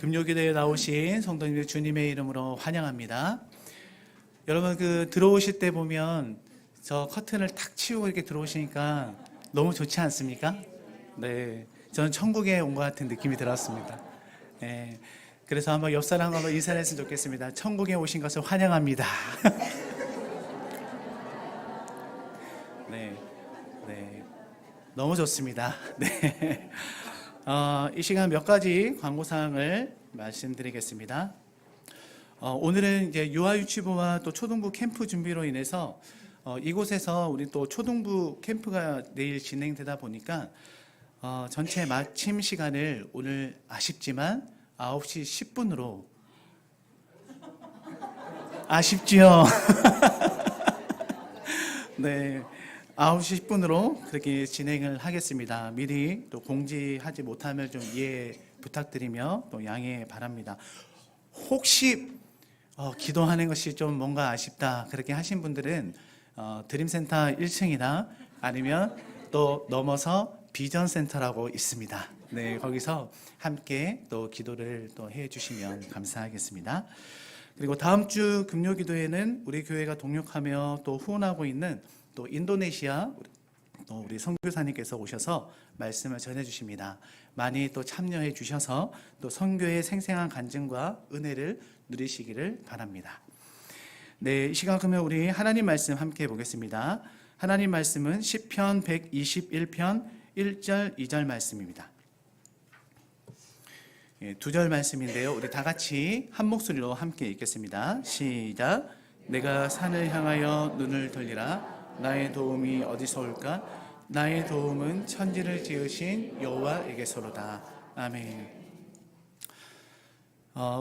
금요기도에 나오신 성도님들 주님의 이름으로 환영합니다. 여러분 들어오실 때 보면 저 커튼을 탁 치우고 이렇게 들어오시니까 너무 좋지 않습니까? 네, 저는 천국에 온 것 같은 느낌이 들었습니다. 네, 그래서 한번 옆 사람과 한번 인사를 했으면 좋겠습니다. 천국에 오신 것을 환영합니다. 네, 네, 너무 좋습니다. 네. 이 시간 몇 가지 광고사항을 말씀드리겠습니다. 오늘은 이제 유아유치부와 또 초등부 캠프 준비로 인해서 이곳에서 우리 또 초등부 캠프가 내일 진행되다 보니까 전체 마침 시간을 오늘 아쉽지만 9시 10분으로 아쉽지요? 네. 9시 10분으로 그렇게 진행을 하겠습니다. 미리 또 공지하지 못함을 좀 이해 부탁드리며 또 양해 바랍니다. 혹시 기도하는 것이 좀 뭔가 아쉽다 그렇게 하신 분들은 드림센터 1층이나 아니면 또 넘어서 비전센터라고 있습니다. 네, 거기서 함께 또 기도를 또 해주시면 감사하겠습니다. 그리고 다음 주 금요기도에는 우리 교회가 동역하며 또 후원하고 있는 또 인도네시아 또 우리 선교사님께서 오셔서 말씀을 전해 주십니다. 많이 또 참여해 주셔서 또 선교의 생생한 간증과 은혜를 누리시기를 바랍니다. 네, 이 시간 그러면 우리 하나님 말씀 함께 보겠습니다. 하나님 말씀은 시편 121편 1절 2절 말씀입니다. 두 절 말씀인데요. 우리 다 같이 한 목소리로 함께 읽겠습니다. 시작. 내가 산을 향하여 눈을 돌리라. 나의 도움이 어디서 올까? 나의 도움은 천지를 지으신 여호와에게서로다. 아멘.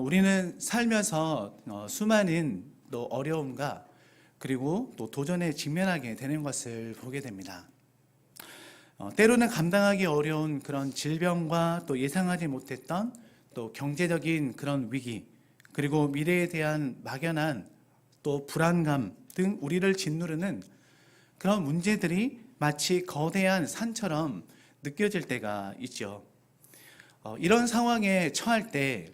우리는 살면서 수많은 또 어려움과 그리고 또 도전에 직면하게 되는 것을 보게 됩니다. 때로는 감당하기 어려운 그런 질병과 또 예상하지 못했던 또 경제적인 그런 위기, 그리고 미래에 대한 막연한 또 불안감 등 우리를 짓누르는 그런 문제들이 마치 거대한 산처럼 느껴질 때가 있죠. 이런 상황에 처할 때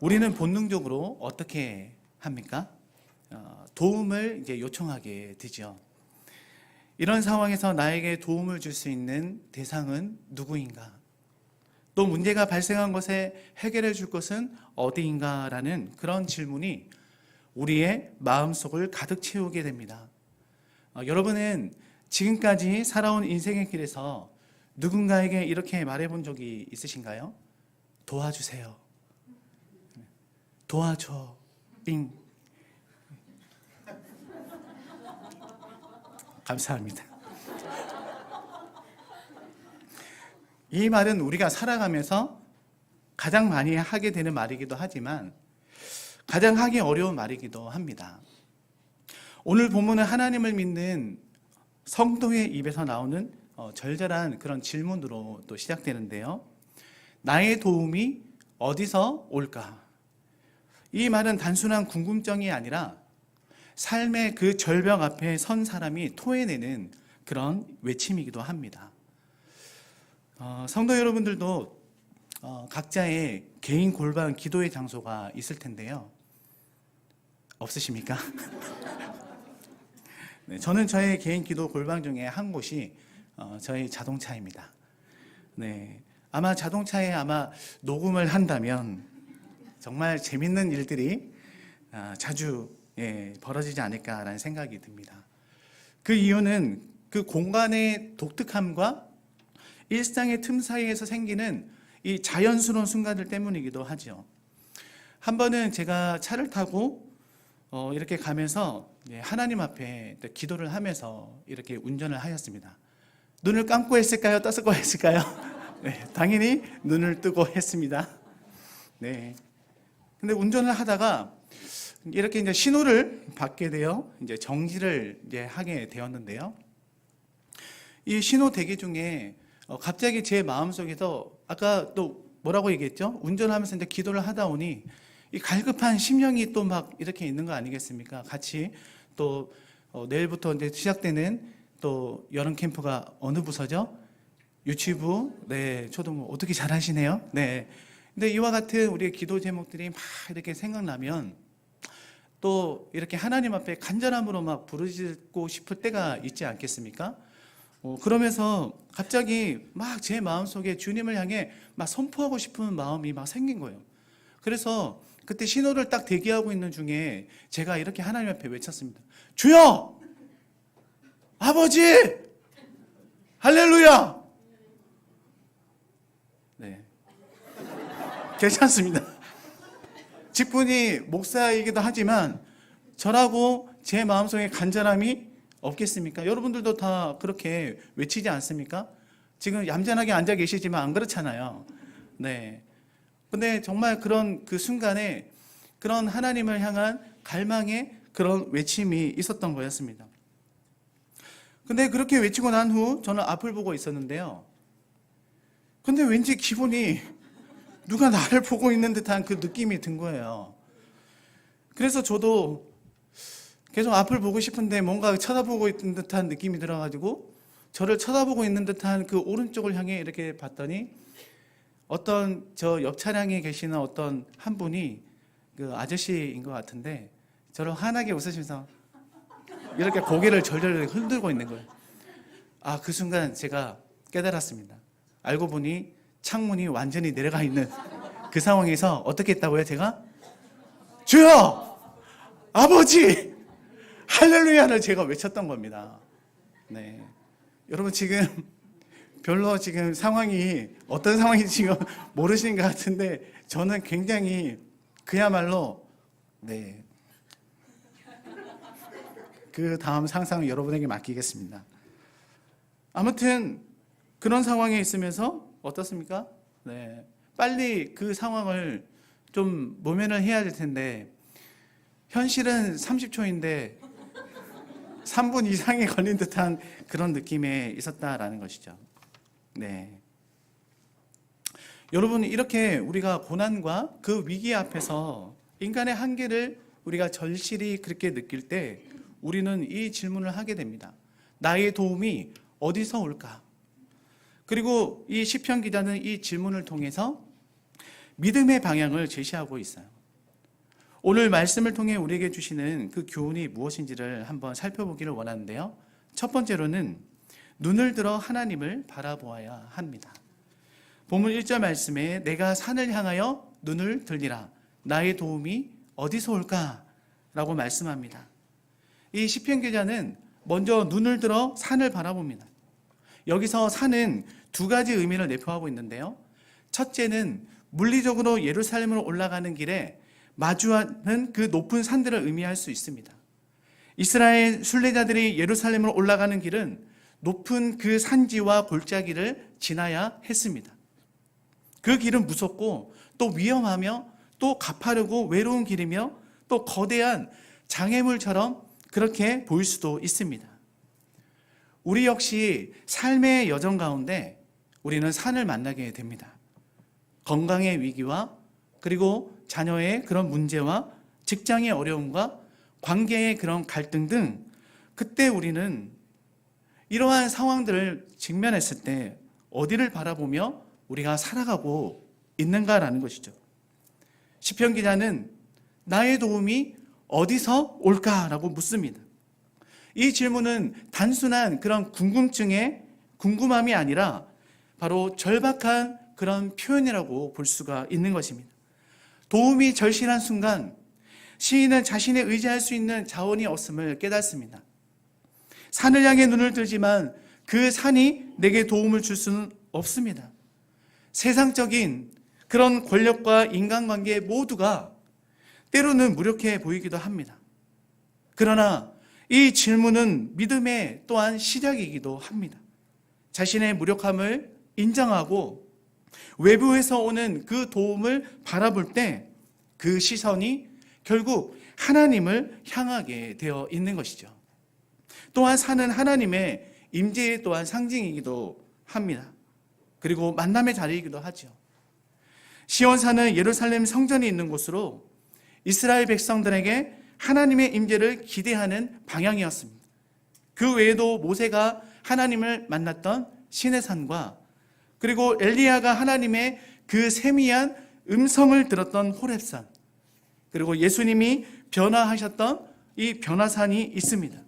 우리는 본능적으로 어떻게 합니까? 도움을 이제 요청하게 되죠. 이런 상황에서 나에게 도움을 줄 수 있는 대상은 누구인가? 또 문제가 발생한 것에 해결해 줄 것은 어디인가라는 그런 질문이 우리의 마음속을 가득 채우게 됩니다. 여러분은 지금까지 살아온 인생의 길에서 누군가에게 이렇게 말해본 적이 있으신가요? 도와주세요. 도와줘. 빙. 감사합니다. 이 말은 우리가 살아가면서 가장 많이 하게 되는 말이기도 하지만 가장 하기 어려운 말이기도 합니다. 오늘 본문은 하나님을 믿는 성도의 입에서 나오는 절절한 그런 질문으로 또 시작되는데요. 나의 도움이 어디서 올까? 이 말은 단순한 궁금증이 아니라 삶의 그 절벽 앞에 선 사람이 토해내는 그런 외침이기도 합니다. 성도 여러분들도 각자의 개인 골방 기도의 장소가 있을 텐데요. 없으십니까? 네, 저는 저의 개인 기도 골방 중에 한 곳이 저희 자동차입니다. 네, 아마 자동차에 녹음을 한다면 정말 재밌는 일들이 자주 벌어지지 않을까라는 생각이 듭니다. 그 이유는 그 공간의 독특함과 일상의 틈 사이에서 생기는 이 자연스러운 순간들 때문이기도 하죠. 한 번은 제가 차를 타고 이렇게 가면서 하나님 앞에 기도를 하면서 이렇게 운전을 하였습니다. 눈을 감고 했을까요? 떠서 했을까요? 네, 당연히 눈을 뜨고 했습니다. 네. 근데 운전을 하다가 이렇게 이제 신호를 받게 되어 이제 정지를 이제 하게 되었는데요. 이 신호 대기 중에 갑자기 제 마음속에서 아까 또 뭐라고 얘기했죠? 운전하면서 이제 기도를 하다 오니 이 갈급한 심령이 또 막 이렇게 있는 거 아니겠습니까? 같이 또 내일부터 이제 시작되는 또 여름 캠프가 어느 부서죠? 유치부, 네, 초등부 어떻게 잘하시네요. 네, 근데 이와 같은 우리의 기도 제목들이 막 이렇게 생각나면 또 이렇게 하나님 앞에 간절함으로 막 부르짖고 싶을 때가 있지 않겠습니까? 그러면서 갑자기 막 제 마음속에 주님을 향해 막 선포하고 싶은 마음이 막 생긴 거예요. 그래서 그때 신호를 딱 대기하고 있는 중에 제가 이렇게 하나님 앞에 외쳤습니다. 주여! 아버지! 할렐루야! 네. 괜찮습니다. 직분이 목사이기도 하지만 저라고 제 마음속에 간절함이 없겠습니까? 여러분들도 다 그렇게 외치지 않습니까? 지금 얌전하게 앉아 계시지만 안 그렇잖아요. 네. 근데 정말 그런 그 순간에 그런 하나님을 향한 갈망의 그런 외침이 있었던 거였습니다. 근데 그렇게 외치고 난 후 저는 앞을 보고 있었는데요. 근데 왠지 기분이 누가 나를 보고 있는 듯한 그 느낌이 든 거예요. 그래서 저도 계속 앞을 보고 싶은데 뭔가 쳐다보고 있는 듯한 느낌이 들어가지고 저를 쳐다보고 있는 듯한 그 오른쪽을 향해 이렇게 봤더니 어떤 저 옆 차량에 계시는 어떤 한 분이 그 아저씨인 것 같은데 저를 환하게 웃으시면서 이렇게 고개를 절절 흔들고 있는 거예요. 아, 그 순간 제가 깨달았습니다. 알고 보니 창문이 완전히 내려가 있는 그 상황에서 어떻게 했다고요? 제가 주여! 아버지! 할렐루야를 제가 외쳤던 겁니다. 네. 여러분 지금 별로 지금 상황이 어떤 상황인지 지금 모르시는 것 같은데 저는 굉장히 그야말로 네. 그 다음 상상은 여러분에게 맡기겠습니다. 아무튼 그런 상황에 있으면서 어떻습니까? 네. 빨리 그 상황을 좀 모면을 해야 될 텐데 현실은 30초인데 3분 이상이 걸린 듯한 그런 느낌에 있었다라는 것이죠. 네. 여러분, 이렇게 우리가 고난과 그 위기 앞에서 인간의 한계를 우리가 절실히 그렇게 느낄 때 우리는 이 질문을 하게 됩니다. 나의 도움이 어디서 올까? 그리고 이 시편 기자는 이 질문을 통해서 믿음의 방향을 제시하고 있어요. 오늘 말씀을 통해 우리에게 주시는 그 교훈이 무엇인지를 한번 살펴보기를 원하는데요. 첫 번째로는 눈을 들어 하나님을 바라보아야 합니다. 본문 1절 말씀에 내가 산을 향하여 눈을 들리라. 나의 도움이 어디서 올까? 라고 말씀합니다. 이 시편 기자는 먼저 눈을 들어 산을 바라봅니다. 여기서 산은 두 가지 의미를 내포하고 있는데요. 첫째는 물리적으로 예루살렘으로 올라가는 길에 마주하는 그 높은 산들을 의미할 수 있습니다. 이스라엘 순례자들이 예루살렘으로 올라가는 길은 높은 그 산지와 골짜기를 지나야 했습니다. 그 길은 무섭고 또 위험하며 또 가파르고 외로운 길이며 또 거대한 장애물처럼 그렇게 보일 수도 있습니다. 우리 역시 삶의 여정 가운데 우리는 산을 만나게 됩니다. 건강의 위기와 그리고 자녀의 그런 문제와 직장의 어려움과 관계의 그런 갈등 등 그때 우리는 이러한 상황들을 직면했을 때 어디를 바라보며 우리가 살아가고 있는가라는 것이죠. 시편 기자는 나의 도움이 어디서 올까라고 묻습니다. 이 질문은 단순한 그런 궁금증의 궁금함이 아니라 바로 절박한 그런 표현이라고 볼 수가 있는 것입니다. 도움이 절실한 순간 시인은 자신의 의지할 수 있는 자원이 없음을 깨닫습니다. 산을 향해 눈을 들지만 그 산이 내게 도움을 줄 수는 없습니다. 세상적인 그런 권력과 인간관계 모두가 때로는 무력해 보이기도 합니다. 그러나 이 질문은 믿음의 또한 시작이기도 합니다. 자신의 무력함을 인정하고 외부에서 오는 그 도움을 바라볼 때 그 시선이 결국 하나님을 향하게 되어 있는 것이죠. 또한 산은 하나님의 임재의 또한 상징이기도 합니다. 그리고 만남의 자리이기도 하죠. 시온산은 예루살렘 성전이 있는 곳으로 이스라엘 백성들에게 하나님의 임재를 기대하는 방향이었습니다. 그 외에도 모세가 하나님을 만났던 시내산과 그리고 엘리야가 하나님의 그 세미한 음성을 들었던 호렙산, 그리고 예수님이 변화하셨던 이 변화산이 있습니다.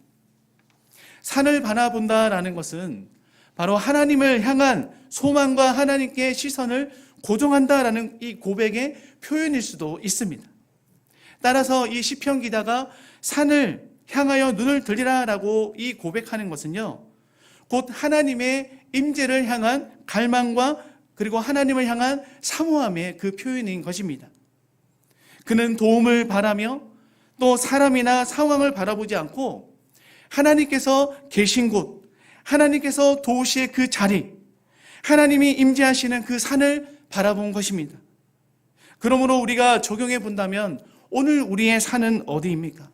산을 바라본다라는 것은 바로 하나님을 향한 소망과 하나님께 시선을 고정한다라는 이 고백의 표현일 수도 있습니다. 따라서 이 시편 기자가 산을 향하여 눈을 들리라라고 이 고백하는 것은요, 곧 하나님의 임재를 향한 갈망과 그리고 하나님을 향한 사모함의 그 표현인 것입니다. 그는 도움을 바라며 또 사람이나 상황을 바라보지 않고 하나님께서 계신 곳, 하나님께서 도우실 그 자리, 하나님이 임재하시는 그 산을 바라본 것입니다. 그러므로 우리가 적용해 본다면 오늘 우리의 산은 어디입니까?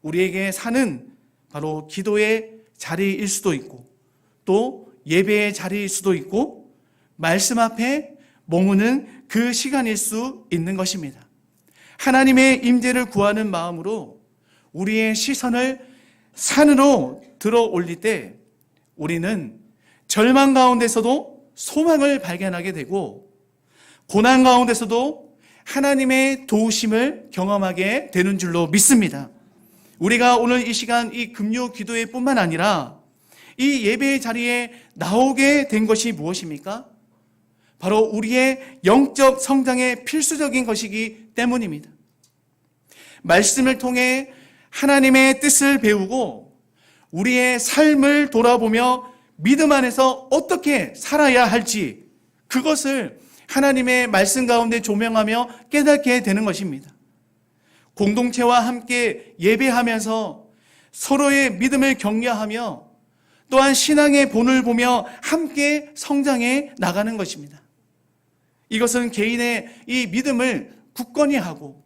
우리에게 산은 바로 기도의 자리일 수도 있고 또 예배의 자리일 수도 있고 말씀 앞에 머무는 그 시간일 수 있는 것입니다. 하나님의 임재를 구하는 마음으로 우리의 시선을 산으로 들어 올릴 때 우리는 절망 가운데서도 소망을 발견하게 되고 고난 가운데서도 하나님의 도우심을 경험하게 되는 줄로 믿습니다. 우리가 오늘 이 시간 이 금요 기도회 뿐만 아니라 이 예배의 자리에 나오게 된 것이 무엇입니까? 바로 우리의 영적 성장의 필수적인 것이기 때문입니다. 말씀을 통해 하나님의 뜻을 배우고 우리의 삶을 돌아보며 믿음 안에서 어떻게 살아야 할지 그것을 하나님의 말씀 가운데 조명하며 깨닫게 되는 것입니다. 공동체와 함께 예배하면서 서로의 믿음을 격려하며 또한 신앙의 본을 보며 함께 성장해 나가는 것입니다. 이것은 개인의 이 믿음을 굳건히 하고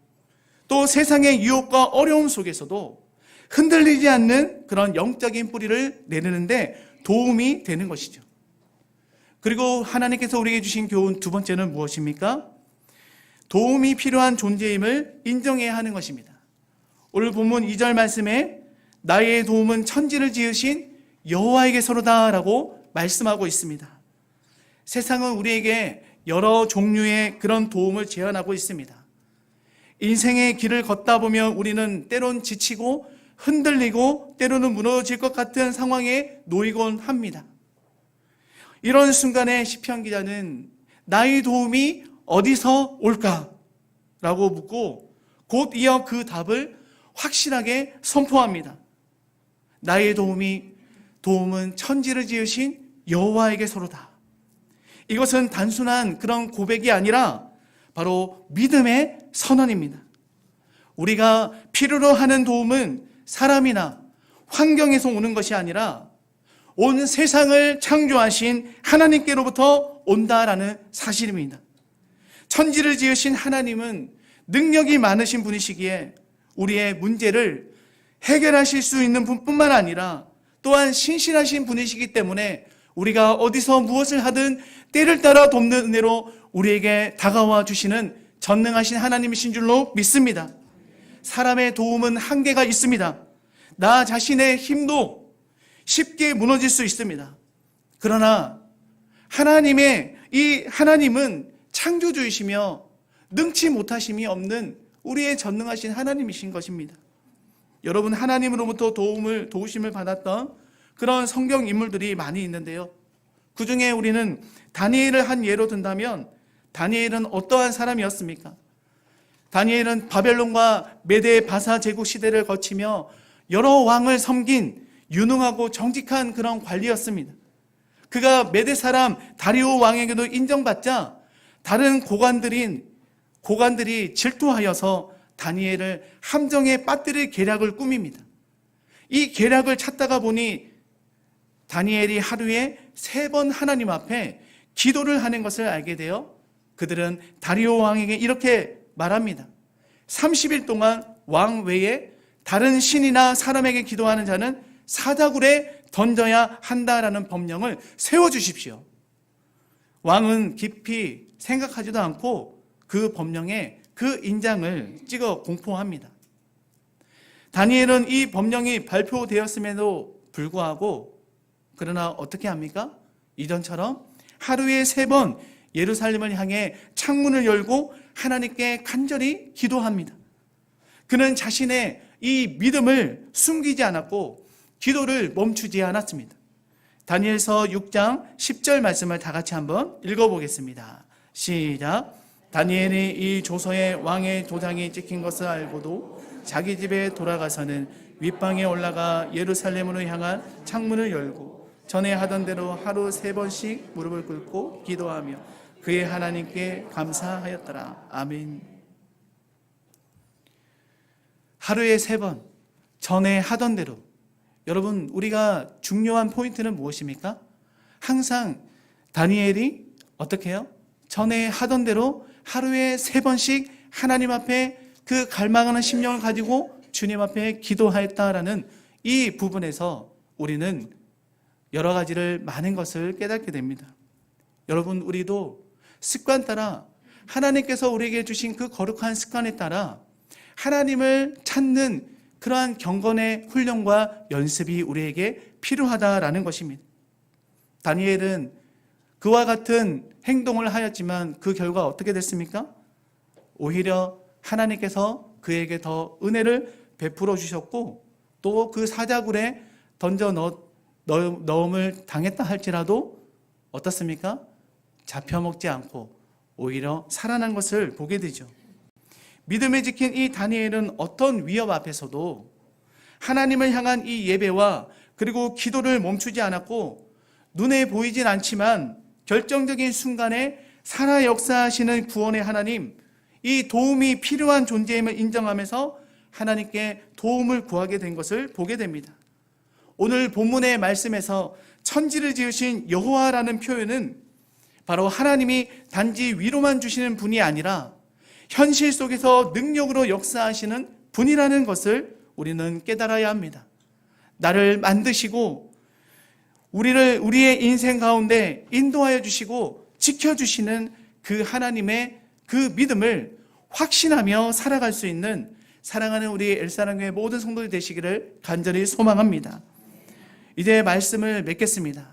또 세상의 유혹과 어려움 속에서도 흔들리지 않는 그런 영적인 뿌리를 내리는데 도움이 되는 것이죠. 그리고 하나님께서 우리에게 주신 교훈 두 번째는 무엇입니까? 도움이 필요한 존재임을 인정해야 하는 것입니다. 오늘 본문 2절 말씀에 나의 도움은 천지를 지으신 여호와에게서로다 라고 말씀하고 있습니다. 세상은 우리에게 여러 종류의 그런 도움을 제안하고 있습니다. 인생의 길을 걷다 보면 우리는 때론 지치고 흔들리고 때로는 무너질 것 같은 상황에 놓이곤 합니다. 이런 순간에 시편 기자는 나의 도움이 어디서 올까? 라고 묻고 곧 이어 그 답을 확실하게 선포합니다. 나의 도움은 천지를 지으신 여호와에게서로다. 이것은 단순한 그런 고백이 아니라 바로 믿음의 선언입니다. 우리가 필요로 하는 도움은 사람이나 환경에서 오는 것이 아니라 온 세상을 창조하신 하나님께로부터 온다라는 사실입니다. 천지를 지으신 하나님은 능력이 많으신 분이시기에 우리의 문제를 해결하실 수 있는 분뿐만 아니라 또한 신실하신 분이시기 때문에 우리가 어디서 무엇을 하든 때를 따라 돕는 은혜로 우리에게 다가와 주시는 전능하신 하나님이신 줄로 믿습니다. 사람의 도움은 한계가 있습니다. 나 자신의 힘도 쉽게 무너질 수 있습니다. 그러나 하나님은 창조주이시며 능치 못하심이 없는 우리의 전능하신 하나님이신 것입니다. 여러분, 하나님으로부터 도우심을 받았던 그런 성경 인물들이 많이 있는데요. 그 중에 우리는 다니엘을 한 예로 든다면 다니엘은 어떠한 사람이었습니까? 다니엘은 바벨론과 메대 바사 제국 시대를 거치며 여러 왕을 섬긴 유능하고 정직한 그런 관리였습니다. 그가 메대 사람 다리오 왕에게도 인정받자 다른 고관들이 질투하여서 다니엘을 함정에 빠뜨릴 계략을 꾸밉니다. 이 계략을 찾다가 보니 다니엘이 하루에 3번 하나님 앞에 기도를 하는 것을 알게 되어 그들은 다리오 왕에게 이렇게 말합니다. 30일 동안 왕 외에 다른 신이나 사람에게 기도하는 자는 사자굴에 던져야 한다라는 법령을 세워주십시오. 왕은 깊이 생각하지도 않고 그 법령에 그 인장을 찍어 공포합니다. 다니엘은 이 법령이 발표되었음에도 불구하고 그러나 어떻게 합니까? 이전처럼 하루에 3번 예루살렘을 향해 창문을 열고 하나님께 간절히 기도합니다. 그는 자신의 이 믿음을 숨기지 않았고 기도를 멈추지 않았습니다. 다니엘서 6장 10절 말씀을 다 같이 한번 읽어보겠습니다. 시작. 다니엘이 이 조서에 왕의 도장이 찍힌 것을 알고도 자기 집에 돌아가서는 윗방에 올라가 예루살렘으로 향한 창문을 열고 전에 하던 대로 하루 3번씩 무릎을 꿇고 기도하며 그의 하나님께 감사하였더라. 아멘. 하루에 3번 전에 하던 대로. 여러분, 우리가 중요한 포인트는 무엇입니까? 항상 다니엘이 어떻게 해요? 전에 하던 대로 하루에 3번씩 하나님 앞에 그 갈망하는 심령을 가지고 주님 앞에 기도하였다라는 이 부분에서 우리는 여러 가지를 많은 것을 깨닫게 됩니다. 여러분, 우리도 습관 따라 하나님께서 우리에게 주신 그 거룩한 습관에 따라 하나님을 찾는 그러한 경건의 훈련과 연습이 우리에게 필요하다라는 것입니다. 다니엘은 그와 같은 행동을 하였지만 그 결과 어떻게 됐습니까? 오히려 하나님께서 그에게 더 은혜를 베풀어 주셨고 또 그 사자굴에 던져 넣음을 당했다 할지라도 어떻습니까? 잡혀먹지 않고 오히려 살아난 것을 보게 되죠. 믿음에 지킨 이 다니엘은 어떤 위협 앞에서도 하나님을 향한 이 예배와 그리고 기도를 멈추지 않았고 눈에 보이진 않지만 결정적인 순간에 살아 역사하시는 구원의 하나님, 이 도움이 필요한 존재임을 인정하면서 하나님께 도움을 구하게 된 것을 보게 됩니다. 오늘 본문의 말씀에서 천지를 지으신 여호와라는 표현은 바로 하나님이 단지 위로만 주시는 분이 아니라 현실 속에서 능력으로 역사하시는 분이라는 것을 우리는 깨달아야 합니다. 나를 만드시고 우리의 인생 가운데 인도하여 주시고 지켜주시는 그 하나님의 그 믿음을 확신하며 살아갈 수 있는 사랑하는 우리 엘사랑교회 모든 성도들 되시기를 간절히 소망합니다. 이제 말씀을 맺겠습니다.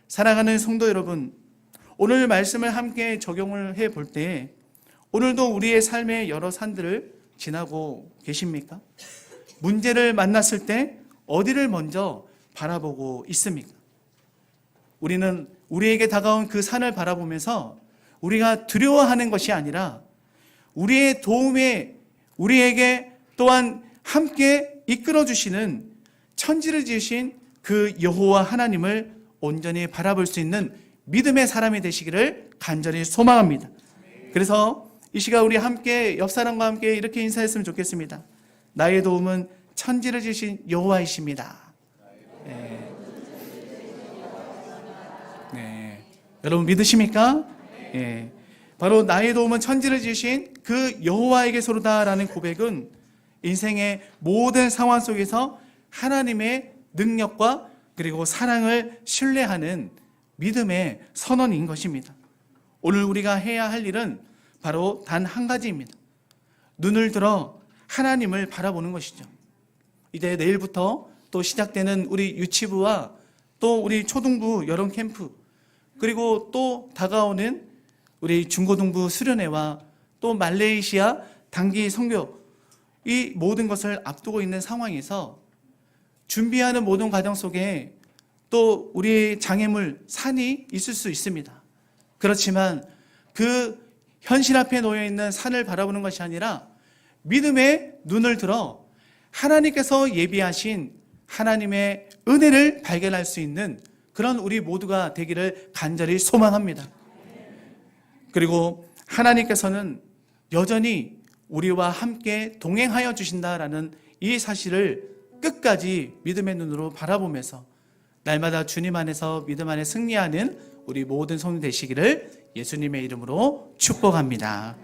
사랑하는 성도 여러분, 오늘 말씀을 함께 적용을 해볼 때 오늘도 우리의 삶의 여러 산들을 지나고 계십니까? 문제를 만났을 때 어디를 먼저 바라보고 있습니까? 우리는 우리에게 다가온 그 산을 바라보면서 우리가 두려워하는 것이 아니라 우리의 도움에 우리에게 또한 함께 이끌어 주시는 천지를 지으신 그 여호와 하나님을 온전히 바라볼 수 있는 믿음의 사람이 되시기를 간절히 소망합니다. 그래서 이 시간 우리 함께 옆 사람과 함께 이렇게 인사했으면 좋겠습니다. 나의 도움은 천지를 지으신 여호와이십니다. 네. 여러분 믿으십니까? 네. 바로 나의 도움은 천지를 지으신 그 여호와에게서로다라는 고백은 인생의 모든 상황 속에서 하나님의 능력과 그리고 사랑을 신뢰하는 믿음의 선언인 것입니다. 오늘 우리가 해야 할 일은 바로 단 한 가지입니다. 눈을 들어 하나님을 바라보는 것이죠. 이제 내일부터 또 시작되는 우리 유치부와 또 우리 초등부 여름 캠프 그리고 또 다가오는 우리 중고등부 수련회와 또 말레이시아 단기 선교 이 모든 것을 앞두고 있는 상황에서 준비하는 모든 과정 속에 또 우리의 장애물, 산이 있을 수 있습니다. 그렇지만 그 현실 앞에 놓여 있는 산을 바라보는 것이 아니라 믿음의 눈을 들어 하나님께서 예비하신 하나님의 은혜를 발견할 수 있는 그런 우리 모두가 되기를 간절히 소망합니다. 그리고 하나님께서는 여전히 우리와 함께 동행하여 주신다라는 이 사실을 끝까지 믿음의 눈으로 바라보면서 날마다 주님 안에서 믿음 안에 승리하는 우리 모든 성도 되시기를 예수님의 이름으로 축복합니다.